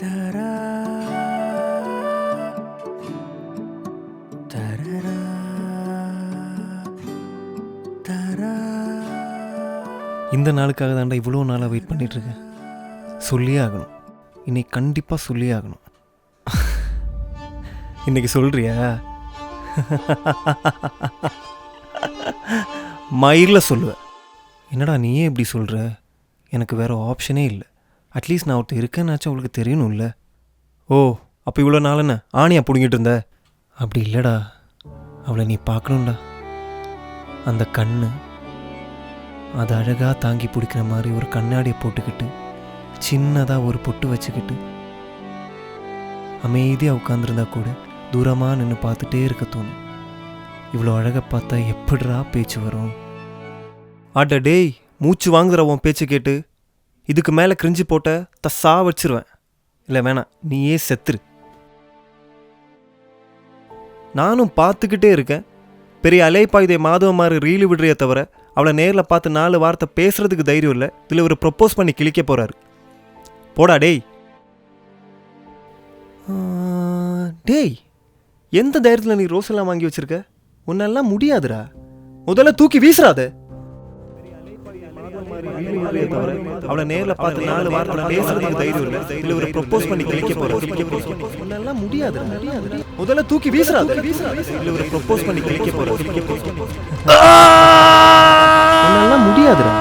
தரா தரரா தரா. இந்த நாளுக்காக தாண்டா இவ்வளோ நாளாக வெயிட் பண்ணிகிட்ருக்கேன். சொல்லியே ஆகணும், இன்னைக்கு கண்டிப்பாக சொல்லியே ஆகணும். இன்னைக்கு சொல்கிறியா? மயிரில் சொல்லுவேன். என்னடா நீயே இப்படி சொல்கிற? எனக்கு வேறு ஆப்ஷனே இல்லை. அட்லீஸ்ட் நான் ஒருத்தர் இருக்கேன்னாச்சும் அவளுக்கு தெரியணும்ல. ஓ, அப்போ இவ்வளோ நாள் என்ன ஆணியா பிடுங்கிட்டு இருந்த? அப்படி இல்லைடா, அவளை நீ பார்க்கணும்டா. அந்த கண்ணு அது அழகாக தாங்கி பிடிக்கிற மாதிரி ஒரு கண்ணாடியை போட்டுக்கிட்டு சின்னதாக ஒரு பொட்டு வச்சுக்கிட்டு அமைதியாக உட்காந்துருந்தா கூட தூரமாக நின்று பார்த்துட்டே இருக்க தோணும். இவ்வளோ அழகை பார்த்தா எப்படிரா பேச்சு வரும்? ஆட்ட டேய், மூச்சு வாங்குற உன் பேச்சு கேட்டு இதுக்கு மேலே கிரிஞ்சு போட்ட தசா வச்சிருவேன். இல்லை வேணாம், நீயே செத்துரு. நானும் பார்த்துக்கிட்டே இருக்கேன். பெரிய அலைப்பாயுதை மாதவ மாதிரி ரீலு விடுறிய தவிர அவளை நேரில் பார்த்து 4 வார்த்தை பேசுறதுக்கு தைரியம் இல்லை. இதில் ஒரு ப்ரப்போஸ் பண்ணி கிழிக்க போகிறாரு. போடா டேய். டேய், எந்த தைரியத்தில் நீ ரோஸ் எல்லாம் வாங்கி வச்சிருக்க? உன்னெல்லாம் முடியாதுடா. முதல்ல தூக்கி வீசுறாத. அவளை நேரில் பார்த்து 4 வார்த்தை பேசுறதுக்கு தைரியம் இல்லை. இதுல ஒரு ப்ரப்போஸ் பண்ணி கிழிக்க போறாரு. உன்னெல்லாம் முடியாது. முதல்ல தூக்கி வீசுறாத. இதுல ஒரு ப்ரப்போஸ் பண்ணி கிழிக்க போறாரு. உன்னெல்லாம் முடியாதுடா.